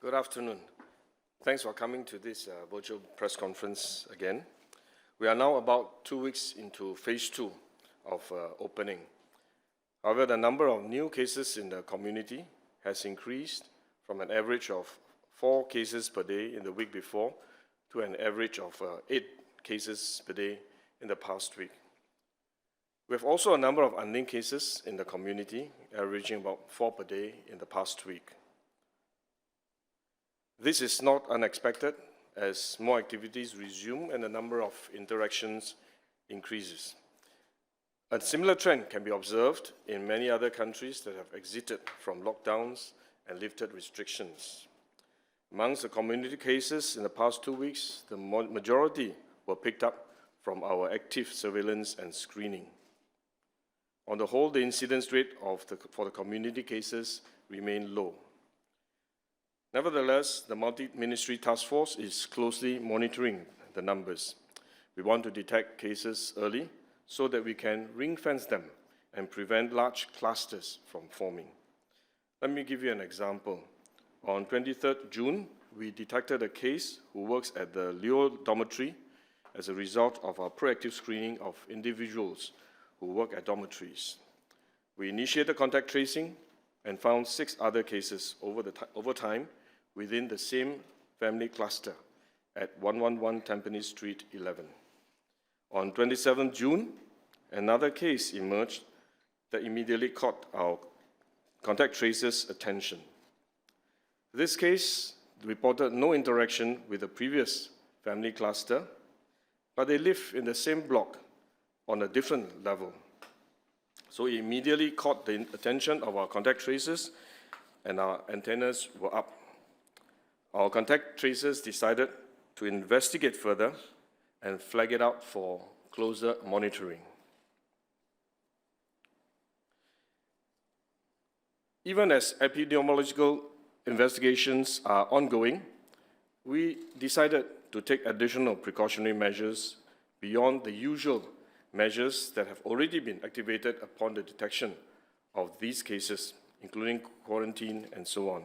Good afternoon. Thanks for coming to this virtual press conference again. We are now about 2 weeks into phase 2 of opening. However, the number of new cases in the community has increased from an average of 4 cases per day in the week before to an average of 8 cases per day in the past week. We have also a number of unlinked cases in the community, averaging about 4 per day in the past week. This is not unexpected as more activities resume and the number of interactions increases. A similar trend can be observed in many other countries that have exited from lockdowns and lifted restrictions. Amongst the community cases in the past 2 weeks, the majority were picked up from our active surveillance and screening. On the whole, the incidence rate for the community cases remain low. Nevertheless, the multi-ministry task force is closely monitoring the numbers. We want to detect cases early so that we can ring-fence them and prevent large clusters from forming. Let me give you an example. On 23rd June, we detected a case who works at the Leo dormitory as a result of our proactive screening of individuals who work at dormitories. We initiated contact tracing and found 6 other cases over time within the same family cluster at 111 Tampines Street 11. On 27 June, another case emerged that immediately caught our contact tracers' attention. This case reported no interaction with the previous family cluster, but they live in the same block on a different level. So it immediately caught the attention of our contact tracers and our antennas were up. Our contact tracers decided to investigate further and flag it out for closer monitoring. Even as epidemiological investigations are ongoing, we decided to take additional precautionary measures beyond the usual measures that have already been activated upon the detection of these cases, including quarantine and so on.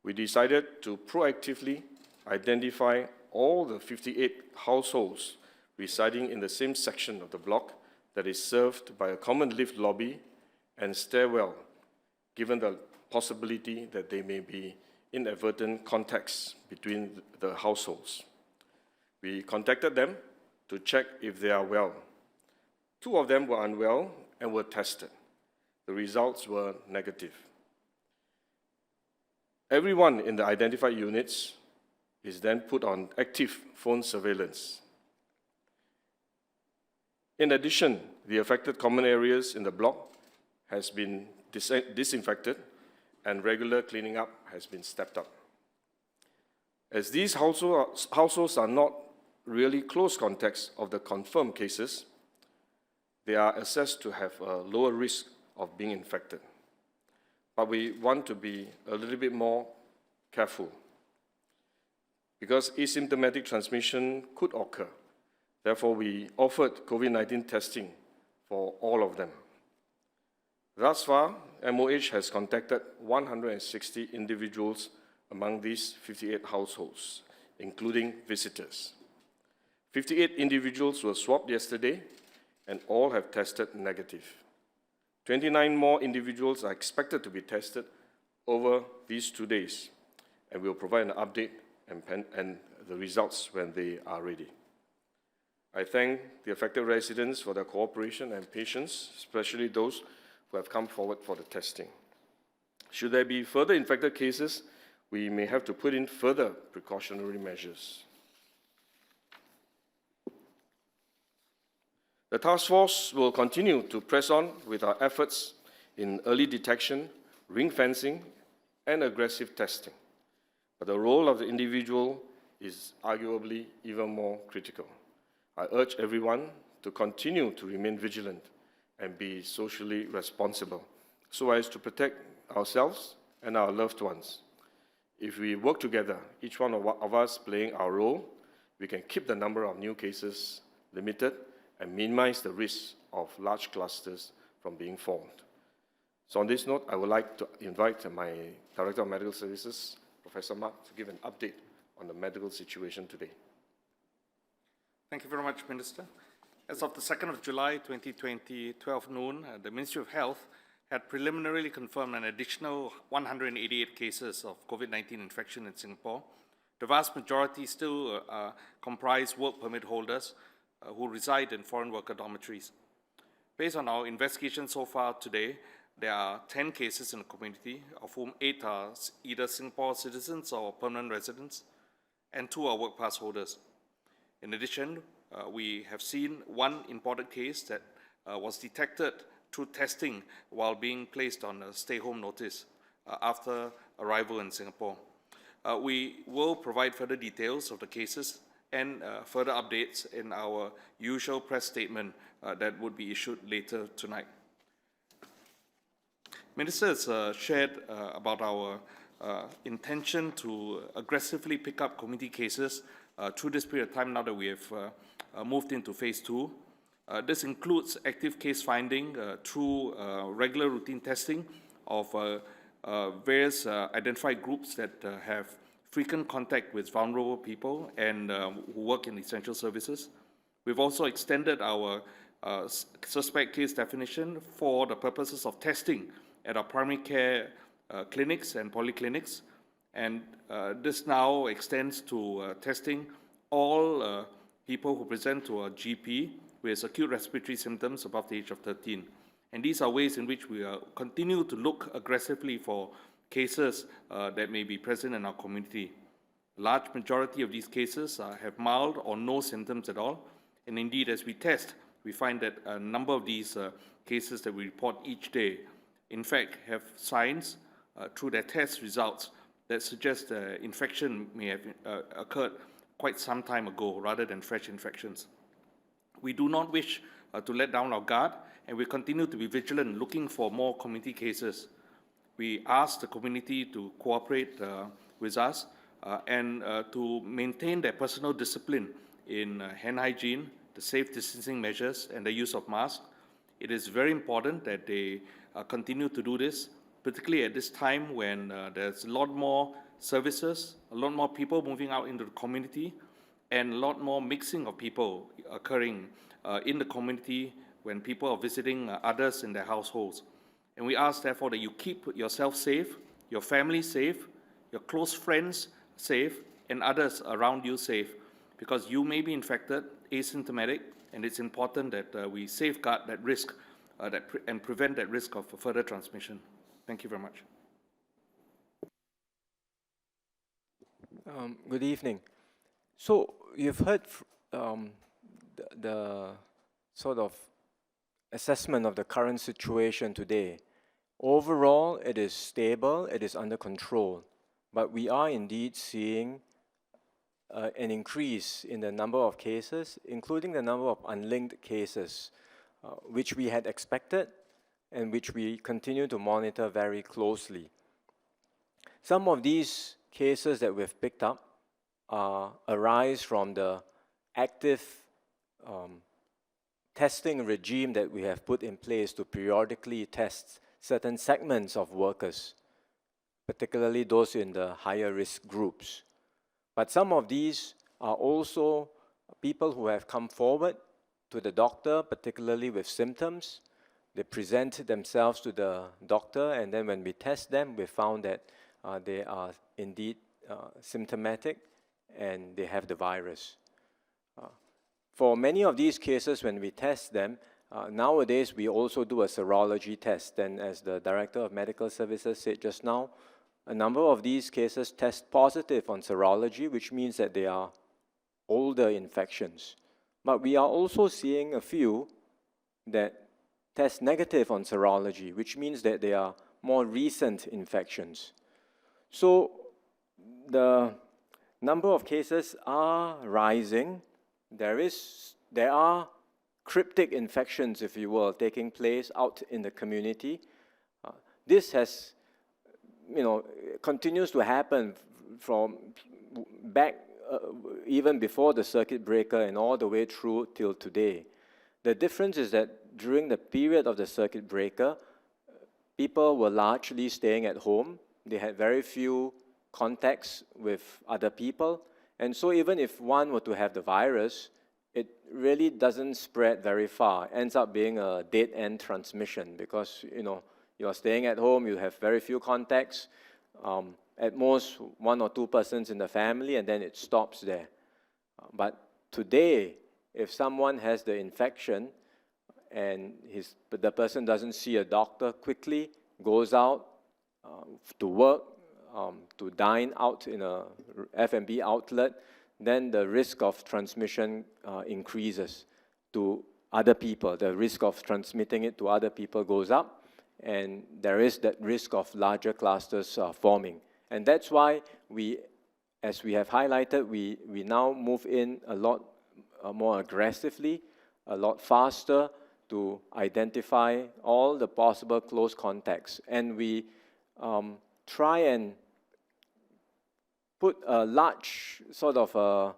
We decided to proactively identify all the 58 households residing in the same section of the block that is served by a common lift lobby and stairwell, given the possibility that there may be inadvertent contacts between the households. We contacted them to check if they are well. 2 of them were unwell and were tested. The results were negative. Everyone in the identified units is then put on active phone surveillance. In addition, the affected common areas in the block has been disinfected and regular cleaning up has been stepped up. As these households are not really close contacts of the confirmed cases, they are assessed to have a lower risk of being infected. But we want to be a little bit more careful because asymptomatic transmission could occur. Therefore, we offered COVID-19 testing for all of them. Thus far, MOH has contacted 160 individuals among these 58 households, including visitors. 58 individuals were swabbed yesterday, and all have tested negative. 29 more individuals are expected to be tested over these 2 days, and we'll provide an update and the results when they are ready. I thank the affected residents for their cooperation and patience, especially those who have come forward for the testing. Should there be further infected cases, we may have to put in further precautionary measures. The task force will continue to press on with our efforts in early detection, ring fencing, and aggressive testing. But the role of the individual is arguably even more critical. I urge everyone to continue to remain vigilant and be socially responsible so as to protect ourselves and our loved ones. If we work together, each one of us playing our role, we can keep the number of new cases limited and minimize the risk of large clusters from being formed. So on this note, I would like to invite my Director of Medical Services, Professor Professor Mark to give an update on the medical situation today. Thank you very much, Minister. As of the 2nd of July 2020, 12 noon, the Ministry of Health had preliminarily confirmed an additional 188 cases of COVID-19 infection in Singapore. The vast majority still comprise work permit holders who reside in foreign worker dormitories. Based on our investigation so far today, there are 10 cases in the community, of whom 8 are either Singapore citizens or permanent residents, and 2 are work pass holders. In addition, we have seen one imported case that was detected through testing while being placed on a stay-home notice after arrival in Singapore. We will provide further details of the cases and further updates in our usual press statement that would be issued later tonight. Minister has shared about our intention to aggressively pick up community cases through this period of time now that we have moved into phase 2. This includes active case finding through regular routine testing of various identified groups that have frequent contact with vulnerable people and who work in essential services. We've also extended our suspect case definition for the purposes of testing at our primary care clinics and polyclinics, and this now extends to testing all people who present to a GP with acute respiratory symptoms above the age of 13. And these are ways in which we continue to look aggressively for cases that may be present in our community. A large majority of these cases have mild or no symptoms at all, and indeed as we test, we find that a number of these cases that we report each day, in fact, have signs through their test results that suggest infection may have occurred quite some time ago rather than fresh infections. We do not wish to let down our guard, and we continue to be vigilant looking for more community cases. We ask the community to cooperate with us and to maintain their personal discipline in hand hygiene, the safe distancing measures, and the use of masks. It is very important that they continue to do this, particularly at this time when there's a lot more services, a lot more people moving out into the community, and a lot more mixing of people occurring in the community when people are visiting others in their households. And we ask, therefore, that you keep yourself safe, your family safe, your close friends safe, and others around you safe, because you may be infected, asymptomatic, and it's important that we safeguard that risk and prevent that risk of further transmission. Thank you very much. Good evening. So you've heard the sort of assessment of the current situation today. Overall, it is stable, it is under control, but we are indeed seeing an increase in the number of cases, including the number of unlinked cases, which we had expected and which we continue to monitor very closely. Some of these cases that we've picked up arise from the active testing regime that we have put in place to periodically test certain segments of workers, particularly those in the higher risk groups. But some of these are also people who have come forward to the doctor, particularly with symptoms. They present themselves to the doctor, and then when we test them, we found that they are indeed symptomatic and they have the virus. For many of these cases, when we test them, nowadays we also do a serology test. And as the Director of Medical Services said just now, a number of these cases test positive on serology, which means that they are older infections. But we are also seeing a few that test negative on serology, which means that they are more recent infections. So the number of cases are rising. There are cryptic infections, if you will, taking place out in the community. This has, continues to happen from back even before the circuit breaker and all the way through till today. The difference is that during the period of the circuit breaker, people were largely staying at home. They had very few contacts with other people. And so even if one were to have the virus, it really doesn't spread very far. It ends up being a dead-end transmission because, you're staying at home, you have very few contacts, at most 1 or 2 persons in the family, and then it stops there. But today, if someone has the infection and the person doesn't see a doctor quickly, goes out to work, to dine out in a F&B outlet, then the risk of transmission increases to other people. The risk of transmitting it to other people goes up, and there is that risk of larger clusters forming. And that's why as we have highlighted, we now move in a lot more aggressively, a lot faster to identify all the possible close contacts. And we try and put a large sort of a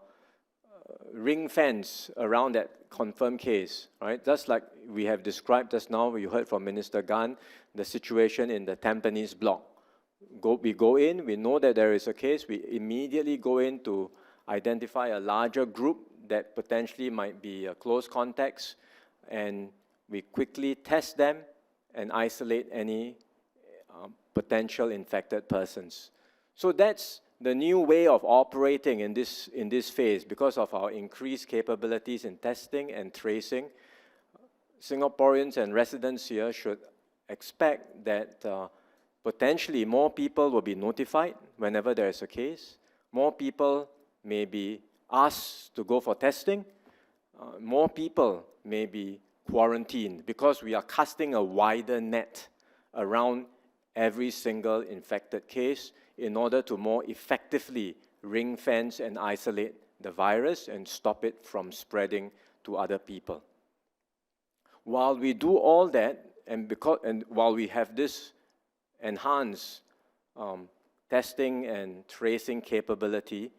ring fence around that confirmed case, right? Just like we have described just now, you heard from Minister Gan, the situation in the Tampines block. We go in, we know that there is a case, we immediately go in to identify a larger group that potentially might be close contacts, and we quickly test them and isolate any potential infected persons. So that's the new way of operating in this phase because of our increased capabilities in testing and tracing. Singaporeans and residents here should expect that potentially more people will be notified whenever there is a case. More people may be asked to go for testing. More people may be quarantined because we are casting a wider net around every single infected case in order to more effectively ring-fence and isolate the virus and stop it from spreading to other people. While we do all that, and while we have this enhanced testing and tracing capability,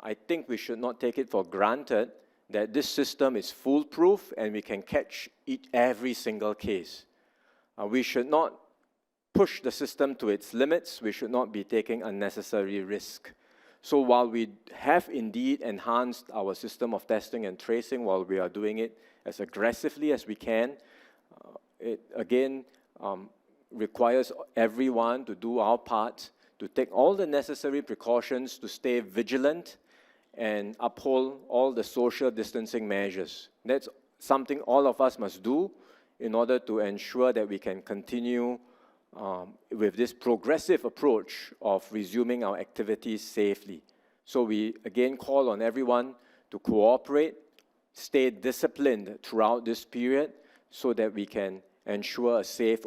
I think we should not take it for granted that this system is foolproof and we can catch every single case. We should not push the system to its limits. We should not be taking unnecessary risk. So while we have indeed enhanced our system of testing and tracing, while we are doing it as aggressively as we can, it again requires everyone to do our part, to take all the necessary precautions, to stay vigilant and uphold all the social distancing measures. That's something all of us must do in order to ensure that we can continue with this progressive approach of resuming our activities safely. So we again call on everyone to cooperate, stay disciplined throughout this period so that we can ensure a safe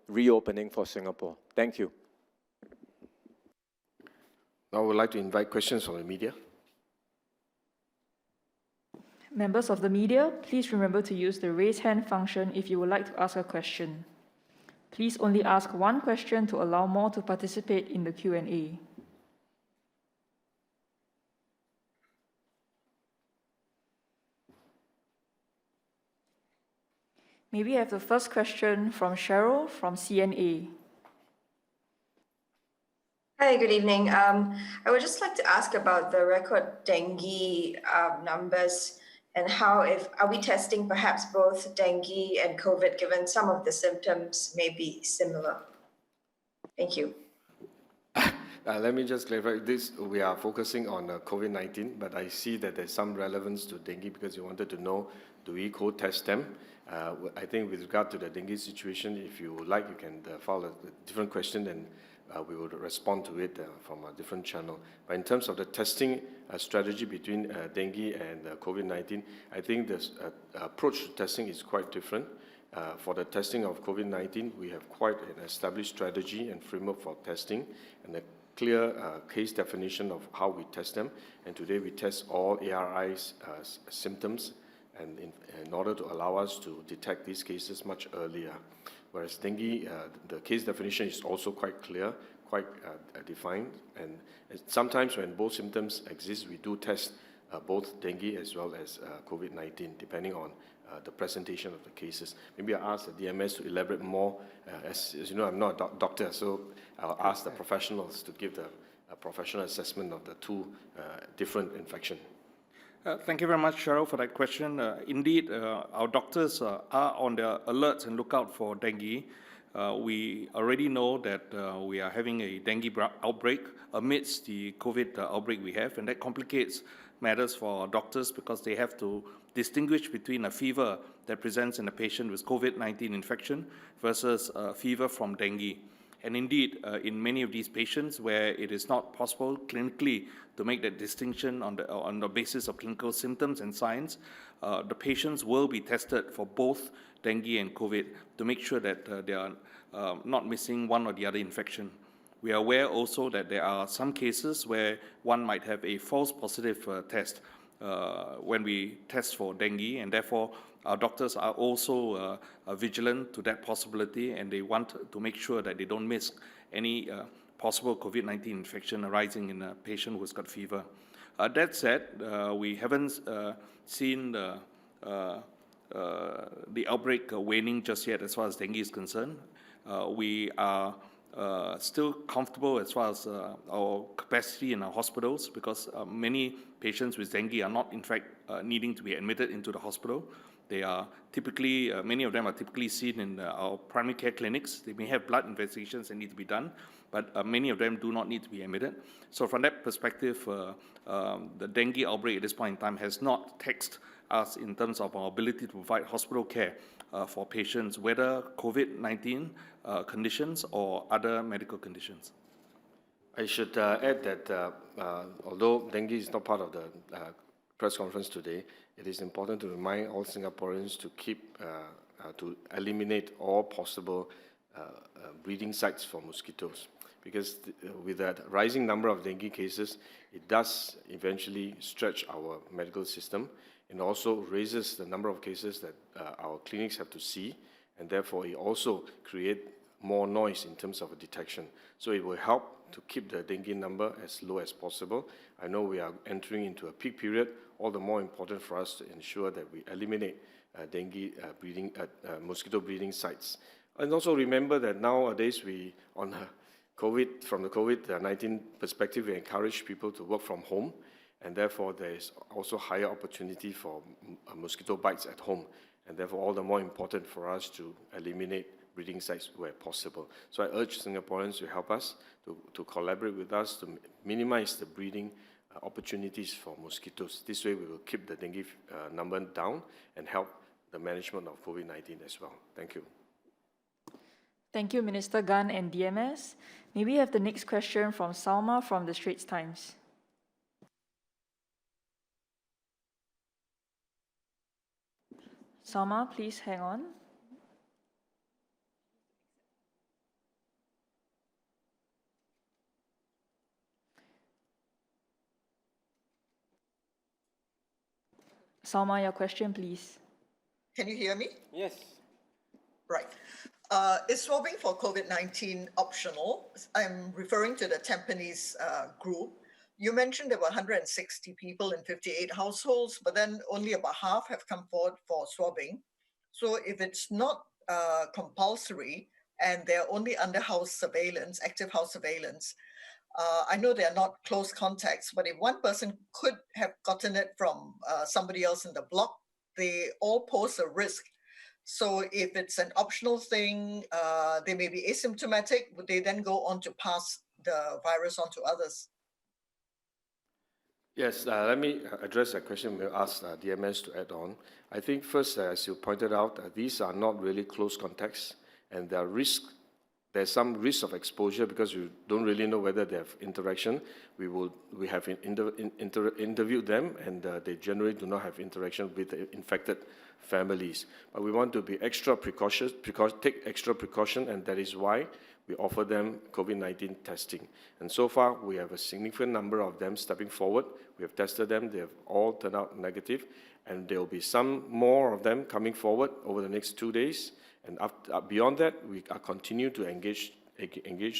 reopening for Singapore. Thank you. Now I would like to invite questions from the media. Members of the media, please remember to use the raise hand function if you would like to ask a question. Please only ask one question to allow more to participate in the Q&A. May we have the first question from Cheryl from CNA. Hi, good evening. I would just like to ask about the record dengue numbers and how, are we testing perhaps both dengue and COVID, given some of the symptoms may be similar? Thank you. Let me just clarify this. We are focusing on COVID-19, but I see that there's some relevance to dengue because you wanted to know, do we co-test them? I think with regard to the dengue situation, if you would like, you can file a different question and we will respond to it from a different channel. But in terms of the testing strategy between dengue and COVID-19, I think the approach to testing is quite different. For the testing of COVID-19, we have quite an established strategy and framework for testing and a clear case definition of how we test them. And today we test all ARI's symptoms and in order to allow us to detect these cases much earlier. Whereas dengue, the case definition is also quite clear, quite defined. And sometimes when both symptoms exist, we do test both dengue as well as COVID-19, depending on the presentation of the cases. Maybe I'll ask the DMS to elaborate more. As you know, I'm not a doctor, so I'll ask the professionals to give the professional assessment of the two different infections. Thank you very much, Cheryl, for that question. Indeed, our doctors are on the alert and lookout for dengue. We already know that we are having a dengue outbreak amidst the COVID outbreak we have, and that complicates matters for our doctors because they have to distinguish between a fever that presents in a patient with COVID-19 infection versus a fever from dengue. And indeed, in many of these patients where it is not possible clinically to make that distinction on the basis of clinical symptoms and signs, the patients will be tested for both dengue and COVID to make sure that they are not missing one or the other infection. We are aware also that there are some cases where one might have a false positive test when we test for dengue, and therefore our doctors are also vigilant to that possibility, and they want to make sure that they don't miss any possible COVID-19 infection arising in a patient who's got fever. That said, we haven't seen the outbreak waning just yet as far as dengue is concerned. We are still comfortable as far as our capacity in our hospitals because many patients with dengue are not in fact needing to be admitted into the hospital. They are typically, many of them are typically seen in our primary care clinics. They may have blood investigations that need to be done, but many of them do not need to be admitted. So from that perspective, the dengue outbreak at this point in time has not taxed us in terms of our ability to provide hospital care for patients, whether COVID-19 conditions or other medical conditions. I should add that although dengue is not part of the press conference today, it is important to remind all Singaporeans to to eliminate all possible breeding sites for mosquitoes. Because with that rising number of dengue cases, it does eventually stretch our medical system and also raises the number of cases that our clinics have to see, and therefore it also creates more noise in terms of detection. So it will help to keep the dengue number as low as possible. I know we are entering into a peak period, all the more important for us to ensure that we eliminate dengue mosquito breeding sites. And also remember that nowadays from the COVID-19 perspective, we encourage people to work from home, and therefore there is also higher opportunity for mosquito bites at home, and therefore all the more important for us to eliminate breeding sites where possible. So I urge Singaporeans to help us, to collaborate with us to minimize the breeding opportunities for mosquitoes. This way we will keep the dengue number down and help the management of COVID-19 as well. Thank you. Thank you, Minister Gan and DMS. May we have the next question from Salma from the Straits Times? Salma, please hang on. Salma, your question, please. Can you hear me? Yes. Right. Is swabbing for COVID-19 optional? I'm referring to the Tampines group. You mentioned there were 160 people in 58 households, but then only about half have come forward for swabbing. So if it's not compulsory and they're only under house surveillance, active house surveillance, I know they're not close contacts, but if one person could have gotten it from somebody else in the block, they all pose a risk. So if it's an optional thing, they may be asymptomatic, would they then go on to pass the virus on to others? Yes, let me address that question. We'll ask DMS to add on. I think first, as you pointed out, these are not really close contacts, and there's some risk of exposure because you don't really know whether they have interaction. We have interviewed them, and they generally do not have interaction with the infected families. But we want to be extra precautious, take extra precaution, and that is why we offer them COVID-19 testing. And so far, we have a significant number of them stepping forward. We have tested them. They have all turned out negative, and there will be some more of them coming forward over the next 2 days. And beyond that, we continue to engage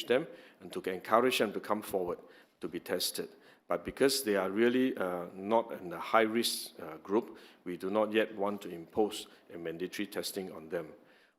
them and to encourage them to come forward to be tested. But because they are really not in the high-risk group, we do not yet want to impose a mandatory testing on them.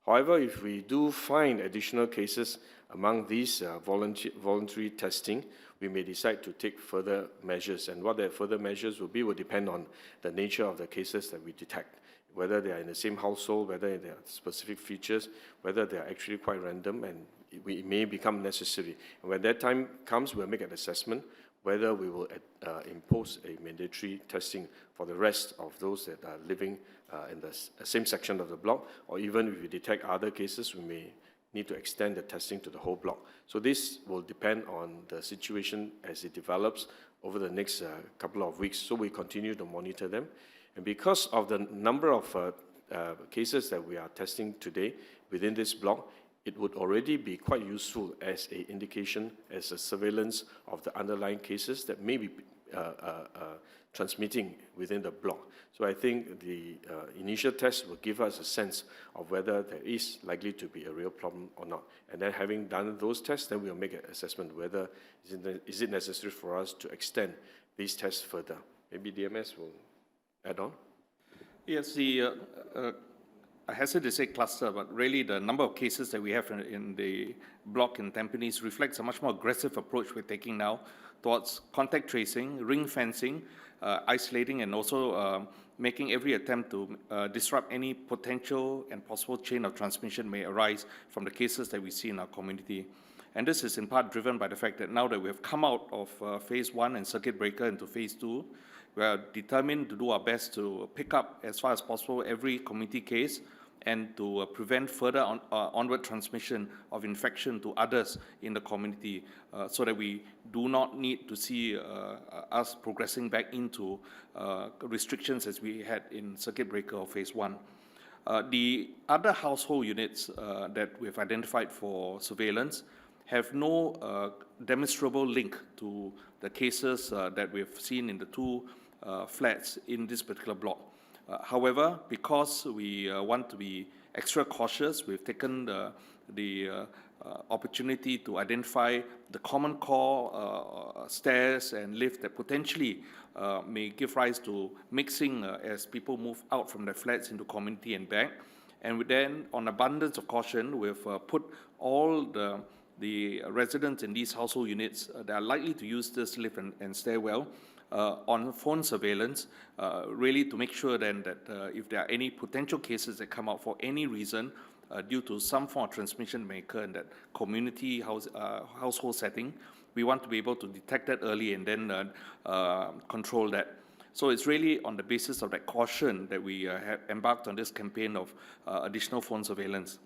However, if we do find additional cases among these voluntary testing, we may decide to take further measures. And what the further measures will be will depend on the nature of the cases that we detect, whether they are in the same household, whether there are specific features, whether they are actually quite random, and it may become necessary. And when that time comes, we'll make an assessment whether we will impose a mandatory testing for the rest of those that are living in the same section of the block, or even if we detect other cases, we may need to extend the testing to the whole block. So this will depend on the situation as it develops over the next couple of weeks. So we continue to monitor them. And because of the number of cases that we are testing today within this block, it would already be quite useful as an indication, as a surveillance of the underlying cases that may be transmitting within the block. So I think the initial test will give us a sense of whether there is likely to be a real problem or not. And then having done those tests, then we'll make an assessment whether is it necessary for us to extend these tests further. Maybe DMS will add on. Yes, I hesitate to say cluster, but really the number of cases that we have in the block in Tampines reflects a much more aggressive approach we're taking now towards contact tracing, ring fencing, isolating, and also making every attempt to disrupt any potential and possible chain of transmission may arise from the cases that we see in our community. And this is in part driven by the fact that now that we have come out of phase 1 and circuit breaker into phase 2, we are determined to do our best to pick up as far as possible every community case and to prevent further onward transmission of infection to others in the community so that we do not need to see us progressing back into restrictions as we had in circuit breaker or phase 1. The other household units that we've identified for surveillance have no demonstrable link to the cases that we've seen in the two flats in this particular block. However, because we want to be extra cautious, we've taken the opportunity to identify the common core stairs and lift that potentially may give rise to mixing as people move out from their flats into community and back. And then, on abundance of caution, we've put all the residents in these household units that are likely to use this lift and stairwell on phone surveillance, really to make sure then that if there are any potential cases that come out for any reason due to some form of transmission may occur in that community household setting, we want to be able to detect that early and then control that. So it's really on the basis of that caution that we have embarked on this campaign of additional phone surveillance.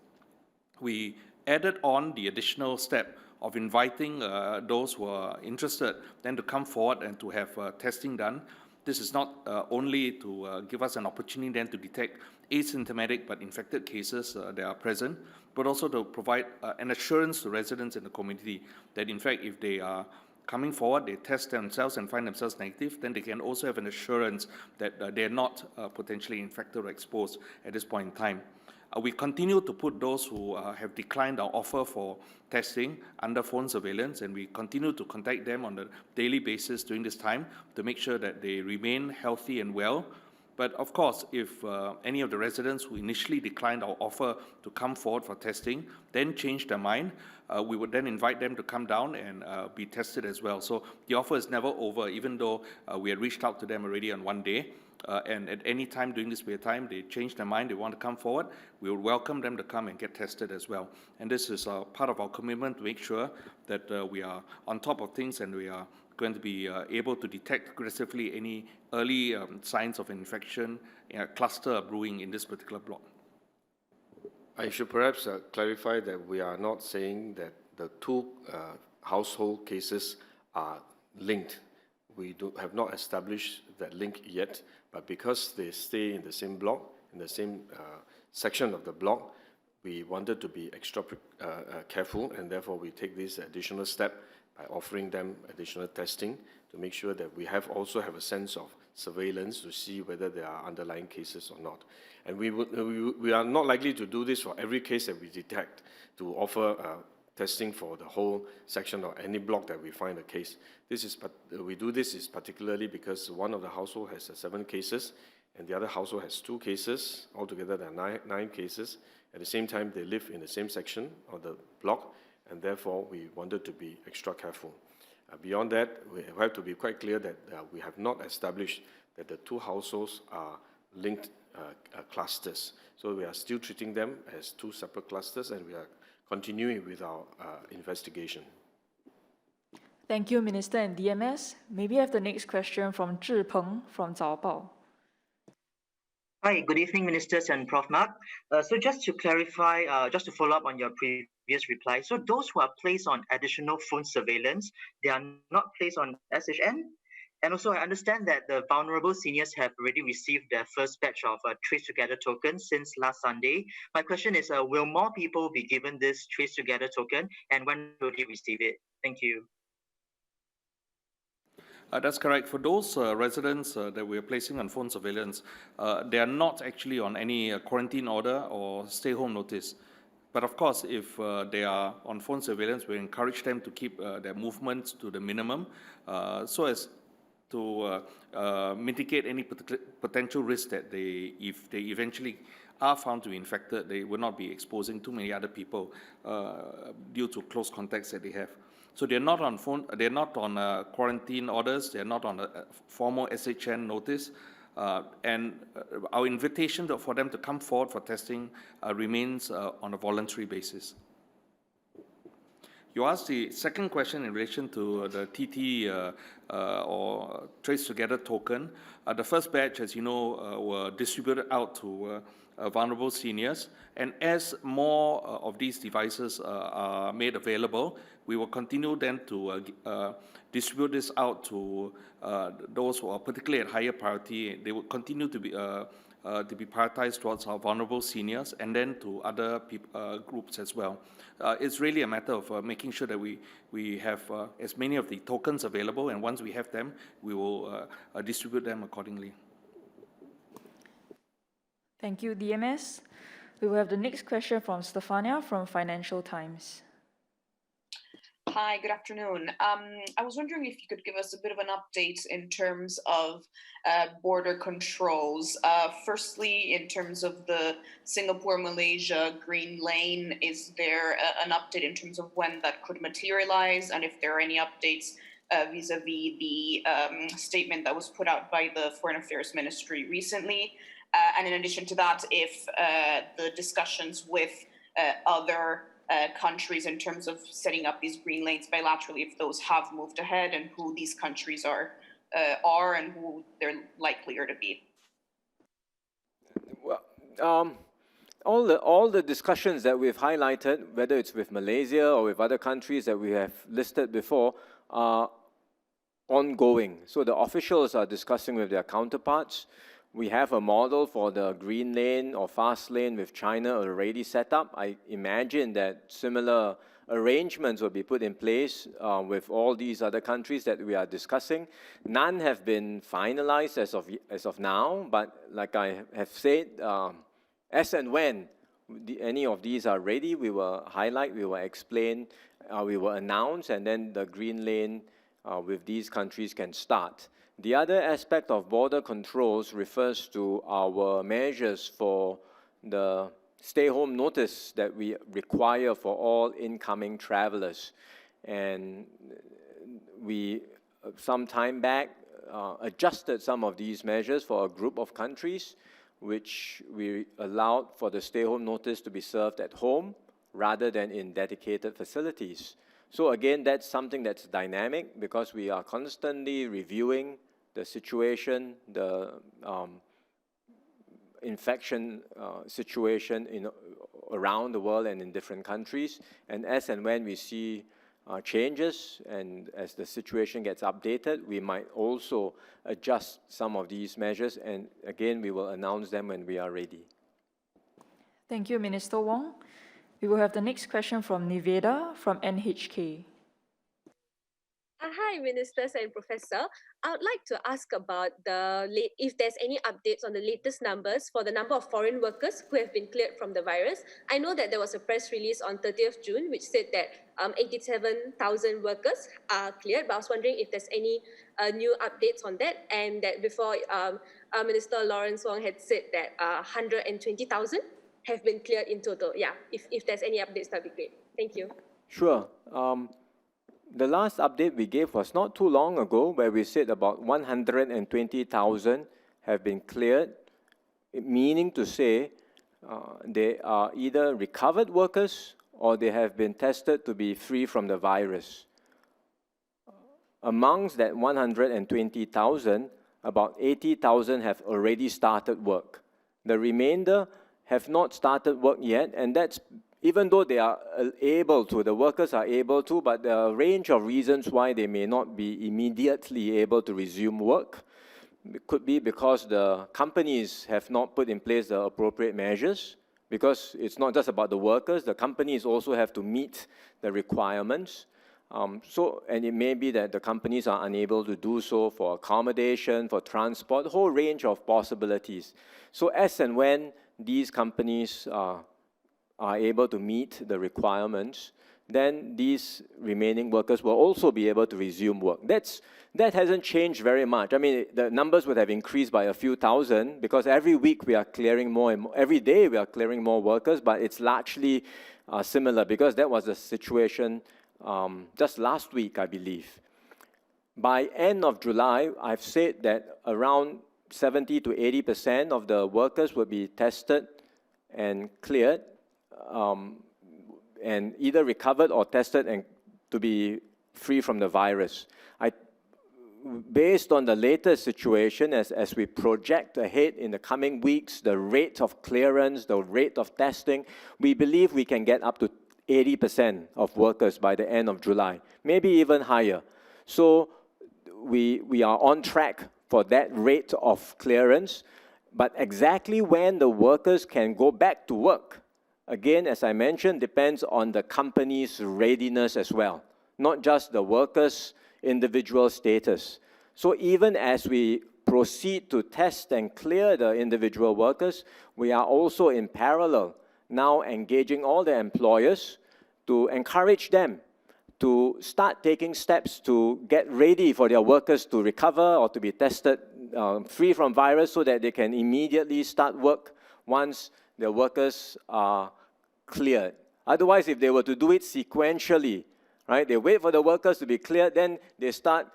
We added on the additional step of inviting those who are interested then to come forward and to have testing done. This is not only to give us an opportunity then to detect asymptomatic but infected cases that are present, but also to provide an assurance to residents in the community that in fact if they are coming forward, they test themselves and find themselves negative, then they can also have an assurance that they are not potentially infected or exposed at this point in time. We continue to put those who have declined our offer for testing under phone surveillance, and we continue to contact them on a daily basis during this time to make sure that they remain healthy and well. But of course, if any of the residents who initially declined our offer to come forward for testing then change their mind, we would then invite them to come down and be tested as well. So the offer is never over, even though we had reached out to them already on one day. And at any time during this period of time, they change their mind, they want to come forward, we will welcome them to come and get tested as well. And this is part of our commitment to make sure that we are on top of things and we are going to be able to detect aggressively any early signs of infection, cluster brewing in this particular block. I should perhaps clarify that we are not saying that the two household cases are linked. We have not established that link yet, but because they stay in the same block, in the same section of the block, we wanted to be extra careful, and therefore we take this additional step by offering them additional testing to make sure that we also have a sense of surveillance to see whether there are underlying cases or not. And we are not likely to do this for every case that we detect, to offer testing for the whole section or any block that we find a case. We do this is particularly because one of the household has 7 cases and the other household has 2 cases. Altogether there are 9 cases. At the same time, they live in the same section of the block, and therefore we wanted to be extra careful. Beyond that, we have to be quite clear that we have not established that the two households are linked clusters. So we are still treating them as two separate clusters, and we are continuing with our investigation. Thank you, Minister and DMS. May we have the next question from Zhi Peng from Zaobao. Hi, good evening, Ministers and Prof. Mark. So just to clarify, just to follow up on your previous reply, so those who are placed on additional phone surveillance, they are not placed on SHN? And also, I understand that the vulnerable seniors have already received their first batch of Trace Together tokens since last Sunday. My question is, will more people be given this Trace Together token, and when will they receive it? Thank you. That's correct. For those residents that we are placing on phone surveillance, they are not actually on any quarantine order or stay-home notice. But of course, if they are on phone surveillance, we encourage them to keep their movements to the minimum so as to mitigate any potential risk that if they eventually are found to be infected, they will not be exposing too many other people due to close contacts that they have. So they're not on phone, they're not on quarantine orders, they're not on a formal SHN notice, and our invitation for them to come forward for testing remains on a voluntary basis. You asked the second question in relation to the TT or Trace Together token. The first batch, as you know, were distributed out to vulnerable seniors, and as more of these devices are made available, we will continue then to distribute this out to those who are particularly at higher priority. They will continue to be prioritized towards our vulnerable seniors and then to other groups as well. It's really a matter of making sure that we have as many of the tokens available, and once we have them, we will distribute them accordingly. Thank you, DMS. We will have the next question from Stefania from Financial Times. Hi, good afternoon. I was wondering if you could give us a bit of an update in terms of border controls. Firstly, in terms of the Singapore-Malaysia Green Lane, is there an update in terms of when that could materialize, and if there are any updates vis-a-vis the statement that was put out by the Foreign Affairs Ministry recently? And in addition to that, if the discussions with other countries in terms of setting up these green lanes bilaterally, if those have moved ahead, and who these countries are and who they're likelier to be. Well, all the discussions that we've highlighted, whether it's with Malaysia or with other countries that we have listed before, are ongoing. So the officials are discussing with their counterparts. We have a model for the green lane or fast lane with China already set up. I imagine that similar arrangements will be put in place with all these other countries that we are discussing. None have been finalized as of now, but like I have said, as and when any of these are ready, we will highlight, we will explain, we will announce, and then the green lane with these countries can start. The other aspect of border controls refers to our measures for the stay-home notice that we require for all incoming travelers. And we, some time back, adjusted some of these measures for a group of countries, which we allowed for the stay-home notice to be served at home rather than in dedicated facilities. So again, that's something that's dynamic because we are constantly reviewing the situation, the infection situation around the world and in different countries. And as and when we see changes and as the situation gets updated, we might also adjust some of these measures. And again, we will announce them when we are ready. Thank you, Minister Wong. We will have the next question from Niveda from NHK. Hi, Ministers and Professor. I would like to ask about if there's any updates on the latest numbers for the number of foreign workers who have been cleared from the virus. I know that there was a press release on 30th June which said that 87,000 workers are cleared, but I was wondering if there's any new updates on that, and that before Minister Lawrence Wong had said that 120,000 have been cleared in total. Yeah, if there's any updates, that'd be great. Thank you. Sure. The last update we gave was not too long ago, where we said about 120,000 have been cleared, meaning to say they are either recovered workers or they have been tested to be free from the virus. Amongst that 120,000, about 80,000 have already started work. The remainder have not started work yet, and that's even though they are able to, the workers are able to, but there are a range of reasons why they may not be immediately able to resume work. It could be because the companies have not put in place the appropriate measures, because it's not just about the workers, the companies also have to meet the requirements. And it may be that the companies are unable to do so for accommodation, for transport, a whole range of possibilities. So as and when these companies are able to meet the requirements, then these remaining workers will also be able to resume work. That hasn't changed very much. I mean, the numbers would have increased by a few thousand because every week we are clearing more and more, every day we are clearing more workers, but it's largely similar because that was the situation just last week, I believe. By end of July, I've said that around 70 to 80% of the workers will be tested and cleared, and either recovered or tested and to be free from the virus. Based on the latest situation, as we project ahead in the coming weeks, the rate of clearance, the rate of testing, we believe we can get up to 80% of workers by the end of July, maybe even higher. So we are on track for that rate of clearance, but exactly when the workers can go back to work, again, as I mentioned, depends on the company's readiness as well, not just the workers' individual status. So even as we proceed to test and clear the individual workers, we are also in parallel now engaging all the employers to encourage them to start taking steps to get ready for their workers to recover or to be tested free from virus so that they can immediately start work once the workers are cleared. Otherwise, if they were to do it sequentially, right, they wait for the workers to be cleared, then they start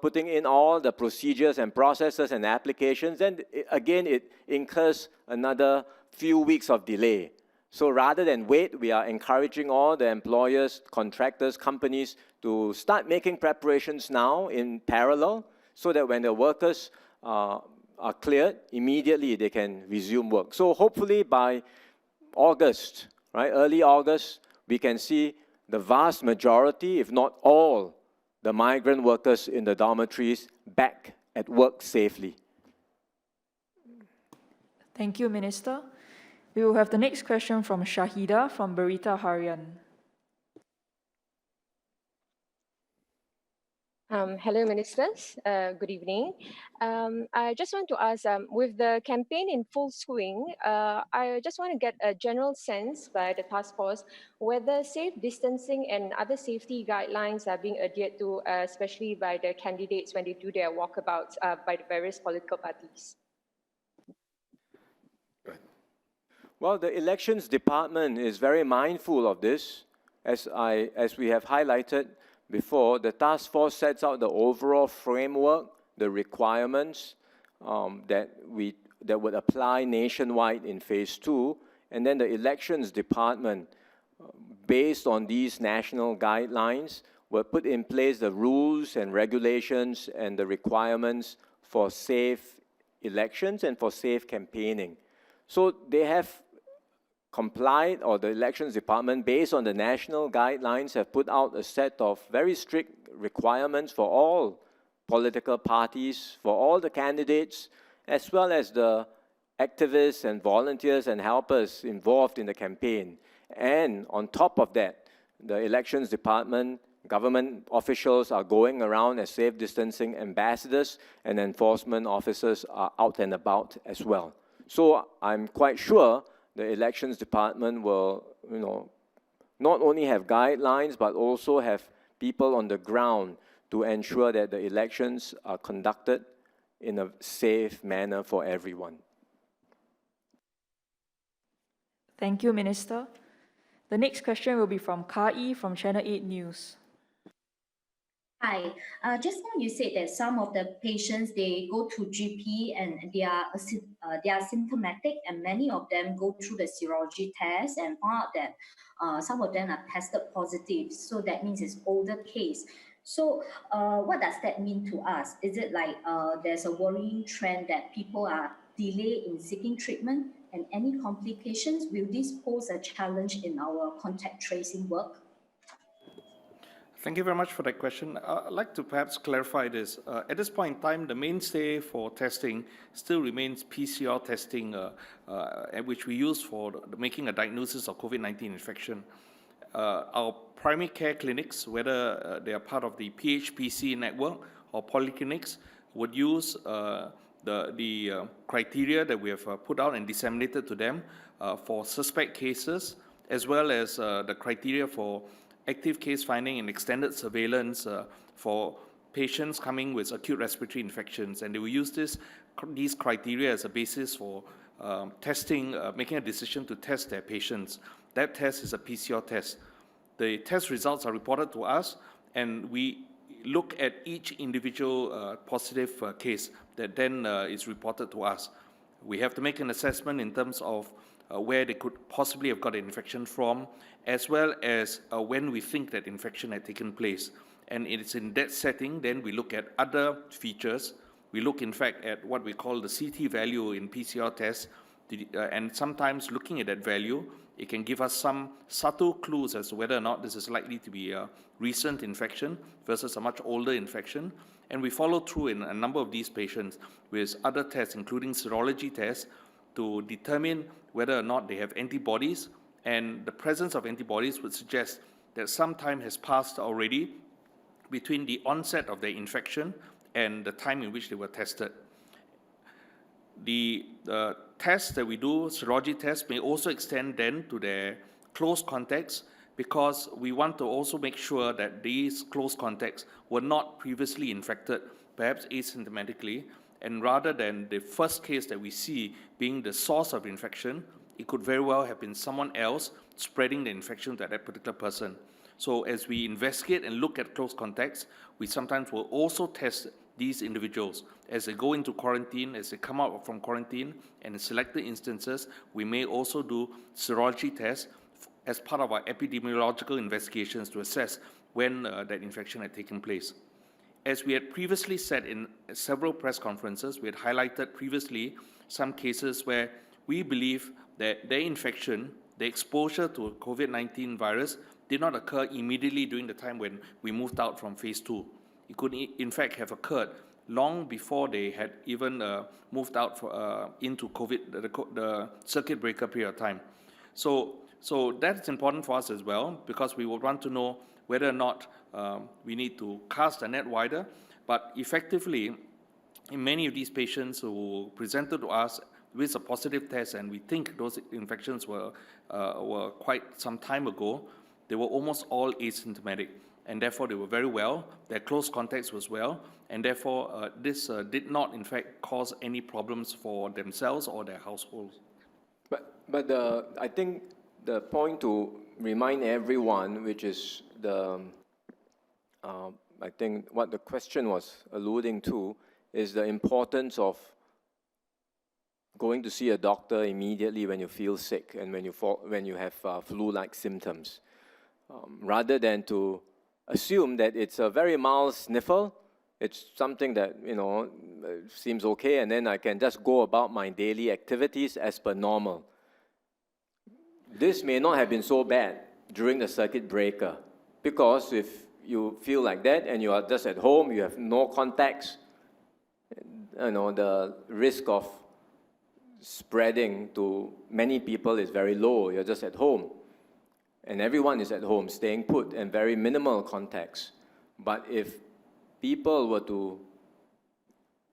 putting in all the procedures and processes and applications, then again, it incurs another few weeks of delay. So rather than wait, we are encouraging all the employers, contractors, companies to start making preparations now in parallel so that when the workers are cleared, immediately they can resume work. So hopefully by August, right, early August, we can see the vast majority, if not all, the migrant workers in the dormitories back at work safely. Thank you, Minister. We will have the next question from Shahida from Berita Harian. Hello, Ministers. Good evening. I just want to ask, with the campaign in full swing, I just want to get a general sense by the task force whether safe distancing and other safety guidelines are being adhered to, especially by the candidates when they do their walkabouts by the various political parties. Well, the elections department is very mindful of this. As we have highlighted before, the task force sets out the overall framework, the requirements that would apply nationwide in phase 2, and then the elections department, based on these national guidelines, will put in place the rules and regulations and the requirements for safe elections and for safe campaigning. So they have complied, or the elections department, based on the national guidelines, have put out a set of very strict requirements for all political parties, for all the candidates, as well as the activists and volunteers and helpers involved in the campaign. And on top of that, the elections department, government officials are going around as safe distancing ambassadors, and enforcement officers are out and about as well. So I'm quite sure the elections department will, not only have guidelines, but also have people on the ground to ensure that the elections are conducted in a safe manner for everyone. Thank you, Minister. The next question will be from Kai from Channel 8 News. Hi. Just now you said that some of the patients, they go to GP and they are symptomatic, and many of them go through the serology test and found out that some of them are tested positive. So that means it's older case. So what does that mean to us? Is it like there's a worrying trend that people are delayed in seeking treatment, and any complications? Will this pose a challenge in our contact tracing work? Thank you very much for that question. I'd like to perhaps clarify this. At this point in time, the mainstay for testing still remains PCR testing, which we use for making a diagnosis of COVID-19 infection. Our primary care clinics, whether they are part of the PHPC network or polyclinics, would use the criteria that we have put out and disseminated to them for suspect cases, as well as the criteria for active case finding and extended surveillance for patients coming with acute respiratory infections. And they will use these criteria as a basis for testing, making a decision to test their patients. That test is a PCR test. The test results are reported to us, and we look at each individual positive case that then is reported to us. We have to make an assessment in terms of where they could possibly have got an infection from, as well as when we think that infection had taken place. And it's in that setting, then we look at other features. We look, in fact, at what we call the CT value in PCR tests, and sometimes looking at that value, it can give us some subtle clues as to whether or not this is likely to be a recent infection versus a much older infection. And we follow through in a number of these patients with other tests, including serology tests, to determine whether or not they have antibodies, and the presence of antibodies would suggest that some time has passed already between the onset of their infection and the time in which they were tested. The tests that we do, serology tests, may also extend then to their close contacts, because we want to also make sure that these close contacts were not previously infected, perhaps asymptomatically, and rather than the first case that we see being the source of infection, it could very well have been someone else spreading the infection to that particular person. So as we investigate and look at close contacts, we sometimes will also test these individuals. As they go into quarantine, as they come out from quarantine, and in selected instances, we may also do serology tests as part of our epidemiological investigations to assess when that infection had taken place. As we had previously said in several press conferences, we had highlighted previously some cases where we believe that their infection, the exposure to COVID-19 virus, did not occur immediately during the time when we moved out from phase 2. It could in fact have occurred long before they had even moved out into COVID, the circuit breaker period of time. So that's important for us as well, because we would want to know whether or not we need to cast a net wider. But effectively, in many of these patients who presented to us with a positive test, and we think those infections were quite some time ago, they were almost all asymptomatic, and therefore they were very well. Their close contacts was well, and therefore this did not, in fact, cause any problems for themselves or their households. But I think the point to remind everyone, which is I think what the question was alluding to, is the importance of going to see a doctor immediately when you feel sick and when you have flu-like symptoms, rather than to assume that it's a very mild sniffle, it's something that, seems okay, and then I can just go about my daily activities as per normal. This may not have been so bad during the circuit breaker, because if you feel like that and you are just at home, you have no contacts, the risk of spreading to many people is very low. You're just at home, and everyone is at home, staying put, and very minimal contacts. But if people were to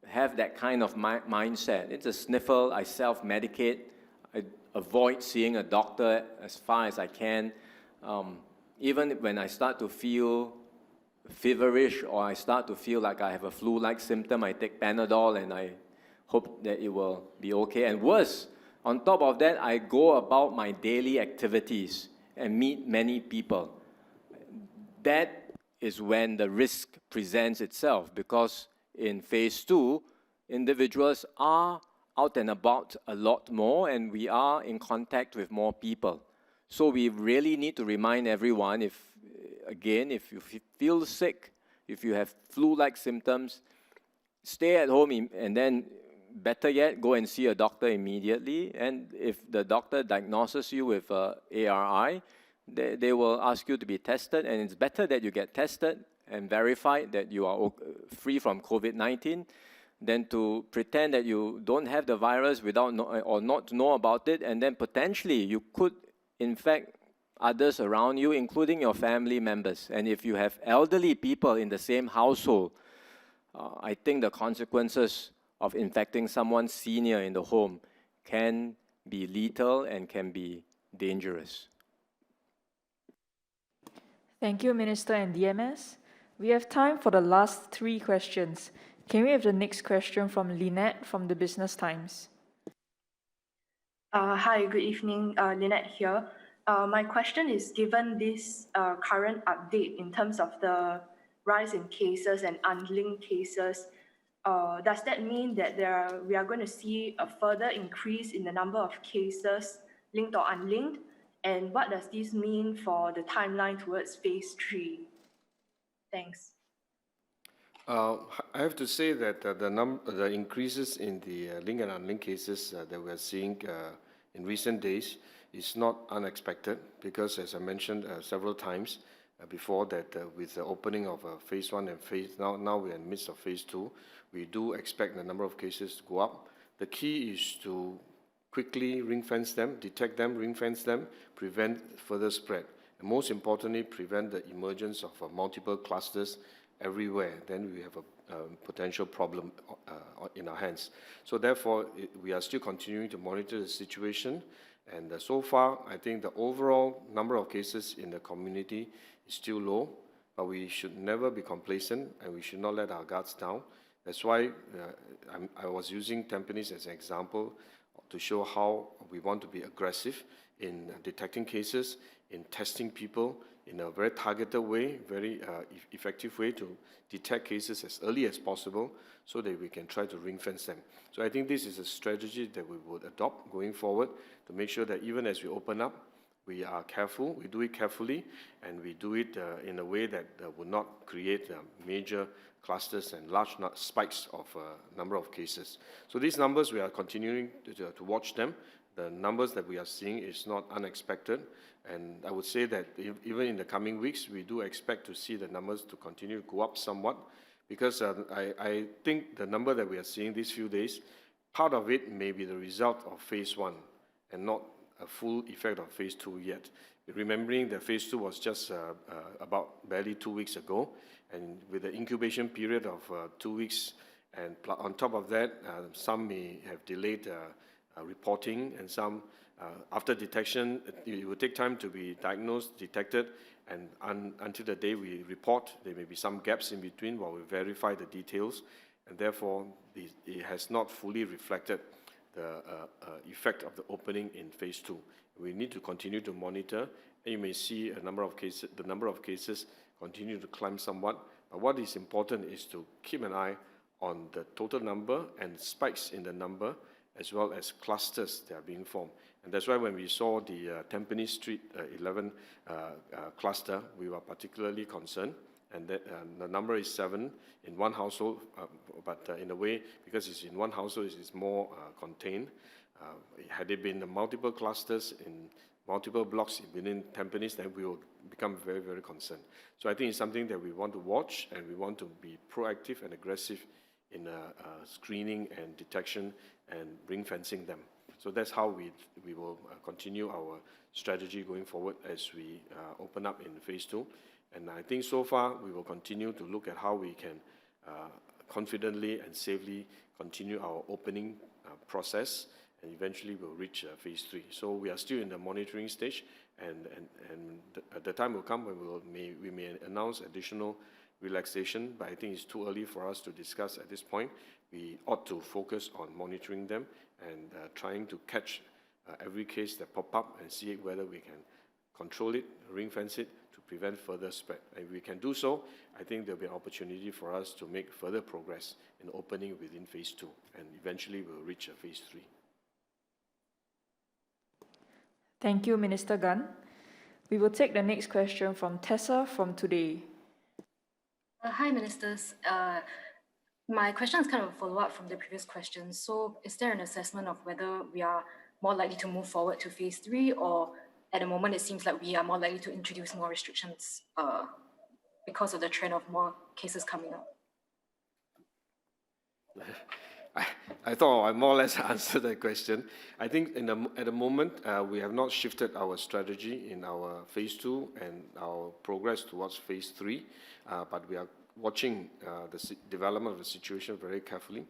have that kind of mindset, it's a sniffle, I self-medicate, I avoid seeing a doctor as far as I can. Even when I start to feel feverish or I start to feel like I have a flu-like symptom, I take Panadol and I hope that it will be okay. And worse, on top of that, I go about my daily activities and meet many people. That is when the risk presents itself, because in phase 2, individuals are out and about a lot more, and we are in contact with more people. So we really need to remind everyone, if you feel sick, if you have flu-like symptoms, stay at home, and then better yet, go and see a doctor immediately. And if the doctor diagnoses you with ARI, they will ask you to be tested, and it's better that you get tested and verified that you are free from COVID-19 than to pretend that you don't have the virus or not to know about it, and then potentially you could infect others around you, including your family members. And if you have elderly people in the same household, I think the consequences of infecting someone senior in the home can be lethal and can be dangerous. Thank you, Minister and DMS. We have time for the last 3 questions. Can we have the next question from Lynette from the Business Times? Hi, good evening, Lynette here. My question is, given this current update in terms of the rise in cases and unlinked cases, does that mean that we are going to see a further increase in the number of cases linked or unlinked? And what does this mean for the timeline towards phase 3? Thanks. I have to say that the increases in the linked and unlinked cases that we are seeing in recent days is not unexpected, because as I mentioned several times before, that with the opening of phase 1 and now we are in the midst of phase 2, we do expect the number of cases to go up. The key is to quickly ring-fence them, detect them, ring-fence them, prevent further spread, and most importantly, prevent the emergence of multiple clusters everywhere. Then we have a potential problem in our hands. So therefore, we are still continuing to monitor the situation, and so far, I think the overall number of cases in the community is still low, but we should never be complacent, and we should not let our guards down. That's why I was using Tampines as an example to show how we want to be aggressive in detecting cases, in testing people in a very targeted way, very effective way to detect cases as early as possible so that we can try to ring-fence them. So I think this is a strategy that we would adopt going forward to make sure that even as we open up, we are careful, we do it carefully, and we do it in a way that would not create major clusters and large spikes of number of cases. So these numbers, we are continuing to watch them. The numbers that we are seeing is not unexpected, and I would say that even in the coming weeks, we do expect to see the numbers to continue to go up somewhat, because I think the number that we are seeing these few days, part of it may be the result of phase 1 and not a full effect of phase 2 yet. Remembering that phase 2 was just about barely 2 weeks ago, and with the incubation period of 2 weeks, and on top of that, some may have delayed reporting, and some after detection, it will take time to be diagnosed, detected, and until the day we report, there may be some gaps in between while we verify the details, and therefore it has not fully reflected the effect of the opening in phase 2. We need to continue to monitor, and you may see the number of cases continue to climb somewhat, but what is important is to keep an eye on the total number and spikes in the number, as well as clusters that are being formed. And that's why when we saw the Tampines Street 11 cluster, we were particularly concerned, and that, the number is 7 in one household, but in a way, because it's in one household, it's more contained. Had it been the multiple clusters in multiple blocks within Tampines, then we will become very, very concerned. So I think it's something that we want to watch, and we want to be proactive and aggressive in screening and detection and ring-fencing them. So that's how we will continue our strategy going forward as we open up in phase 2. And I think so far we will continue to look at how we can confidently and safely continue our opening process, and eventually we'll reach phase 3. So we are still in the monitoring stage, and the time will come when we may announce additional relaxation, but I think it's too early for us to discuss at this point. We ought to focus on monitoring them and trying to catch every case that pop up and see whether we can control it, ring-fence it, to prevent further spread. And if we can do so, I think there'll be an opportunity for us to make further progress in opening within phase 2, and eventually we'll reach a phase 3. Thank you, Minister Gan. We will take the next question from Tessa from Today. Hi, Ministers. My question is kind of a follow-up from the previous question. So is there an assessment of whether we are more likely to move forward to phase 3, or at the moment it seems like we are more likely to introduce more restrictions because of the trend of more cases coming up? I thought I more or less answered that question. I think at the moment, we have not shifted our strategy in our phase 2 and our progress towards phase 3, but we are watching the development of the situation very carefully,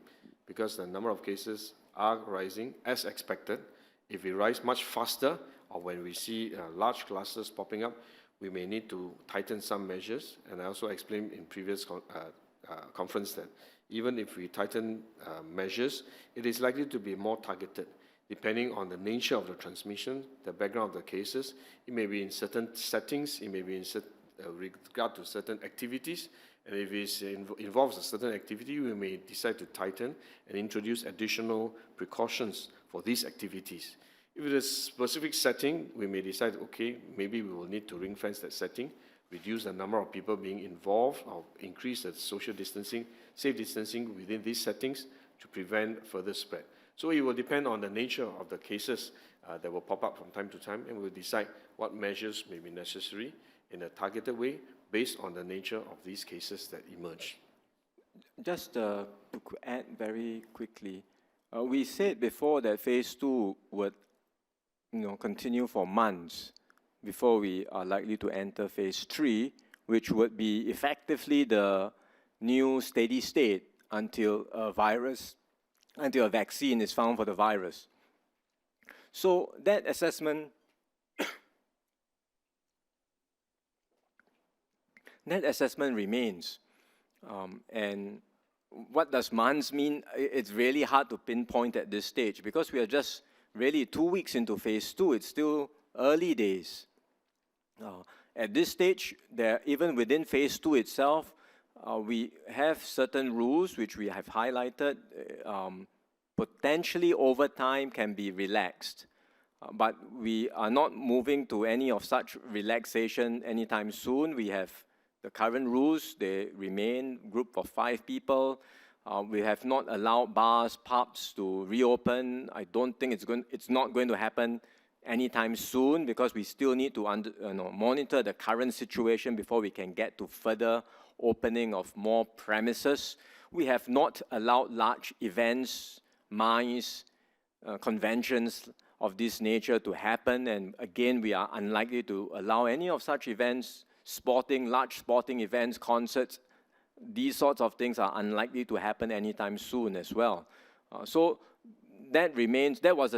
because the number of cases are rising as expected. If we rise much faster, or when we see large clusters popping up, we may need to tighten some measures. And I also explained in previous conference that even if we tighten measures, it is likely to be more targeted, depending on the nature of the transmission, the background of the cases. It may be in certain settings, it may be in regard to certain activities, and if it involves a certain activity, we may decide to tighten and introduce additional precautions for these activities. If it is a specific setting, we may decide, okay, maybe we will need to ring fence that setting, reduce the number of people being involved, or increase the social distancing, safe distancing within these settings to prevent further spread. So it will depend on the nature of the cases that will pop up from time to time, and we'll decide what measures may be necessary in a targeted way based on the nature of these cases that emerge. Just to add very quickly, we said before that phase 2 would continue for months before we are likely to enter phase 3, which would be effectively the new steady state until a vaccine is found for the virus. So that assessment remains. And what does months mean? It's really hard to pinpoint at this stage, because we are just really 2 weeks into phase 2. It's still early days. At this stage, even within phase 2 itself, we have certain rules which we have highlighted, potentially over time can be relaxed. But we are not moving to any of such relaxation anytime soon. We have the current rules, they remain group of 5 people. We have not allowed bars, pubs to reopen. I don't think it's not going to happen anytime soon, because we still need to monitor the current situation before we can get to further opening of more premises. We have not allowed large events, MICE, conventions of this nature to happen, and again, we are unlikely to allow any of such events, large sporting events, concerts. These sorts of things are unlikely to happen anytime soon as well. So that remains. That was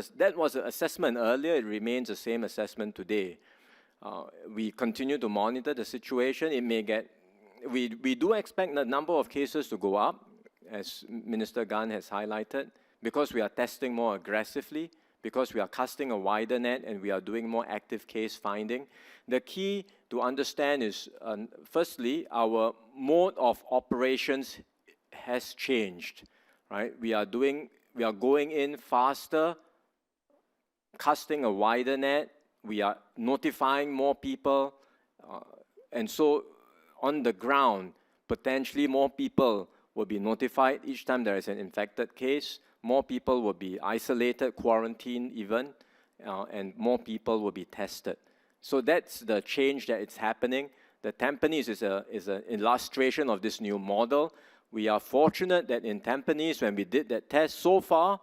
an assessment earlier. It remains the same assessment today. We continue to monitor the situation. It may get. We do expect the number of cases to go up, as Minister Gan has highlighted, because we are testing more aggressively, because we are casting a wider net, and we are doing more active case finding. The key to understand is, firstly, our mode of operations has changed, right? We are going in faster, casting a wider net. We are notifying more people, and so on the ground, potentially more people will be notified each time there is an infected case. More people will be isolated, quarantined even, and more people will be tested. So that's the change that is happening. The Tampines is an illustration of this new model. We are fortunate that in Tampines, when we did that test, so far,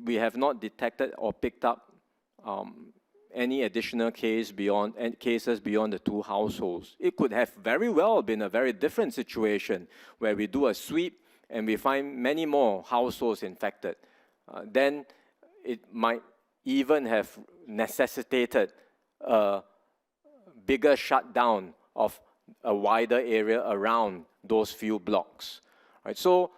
we have not detected or picked up any additional cases beyond the 2 households. It could have very well been a very different situation where we do a sweep and we find many more households infected. Then it might even have necessitated a bigger shutdown of a wider area around those few blocks. Right? So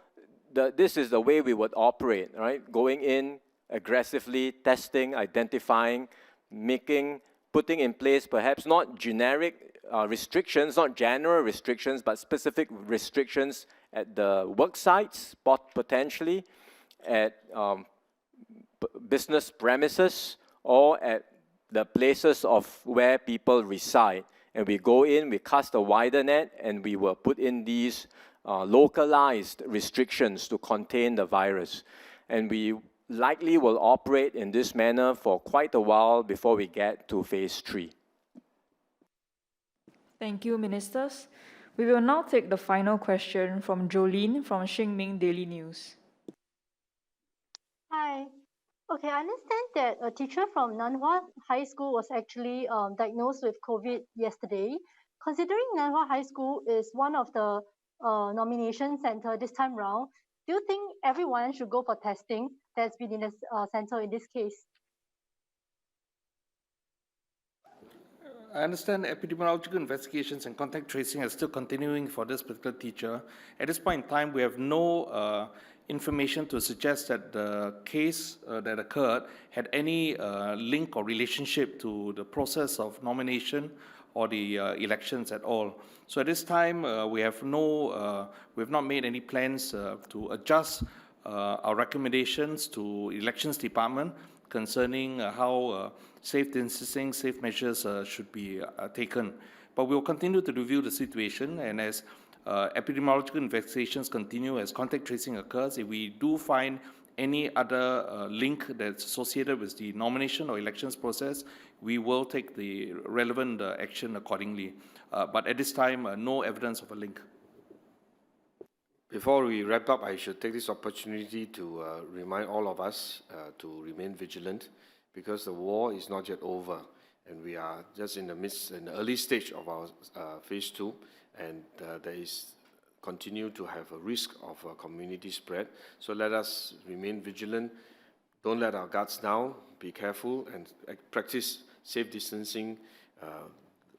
this is the way we would operate, right? Going in aggressively, testing, identifying, making putting in place perhaps not generic restrictions, not general restrictions, but specific restrictions at the work sites, potentially at business premises, or at the places of where people reside. And we go in, we cast a wider net, and we will put in these localized restrictions to contain the virus. And we likely will operate in this manner for quite a while before we get to phase 3. Thank you, Ministers. We will now take the final question from Jolene from Xinmin Daily News. Hi. Okay, I understand that a teacher from Nanhua High School was actually diagnosed with COVID yesterday. Considering Nanhua High School is one of the nomination center this time round, do you think everyone should go for testing that's been in the center in this case? I understand epidemiological investigations and contact tracing are still continuing for this particular teacher. At this point in time, we have no information to suggest that the case that occurred had any link or relationship to the process of nomination or the elections at all. So at this time, we have not made any plans to adjust our recommendations to elections department concerning how safe distancing, safe measures should be taken. But we will continue to review the situation, and as epidemiological investigations continue, as contact tracing occurs, if we do find any other link that's associated with the nomination or elections process, we will take the relevant action accordingly. But at this time, no evidence of a link. Before we wrap up, I should take this opportunity to remind all of us to remain vigilant, because the war is not yet over, and we are just in the early stage of our phase 2, and there is continue to have a risk of community spread. So let us remain vigilant. Don't let our guards down. Be careful and practice safe distancing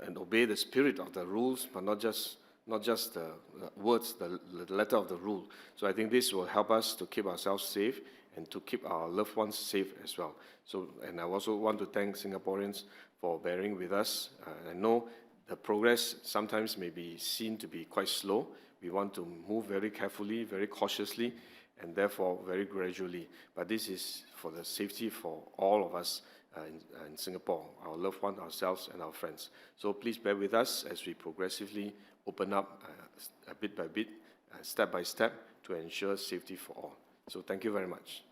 and obey the spirit of the rules, but not just the words, the letter of the rule. So I think this will help us to keep ourselves safe and to keep our loved ones safe as well. So, and I also want to thank Singaporeans for bearing with us. I know the progress sometimes may be seen to be quite slow. We want to move very carefully, very cautiously, and therefore very gradually. But this is for the safety for all of us in Singapore, our loved ones, ourselves, and our friends. So please bear with us as we progressively open up bit by bit, step by step, to ensure safety for all. So thank you very much.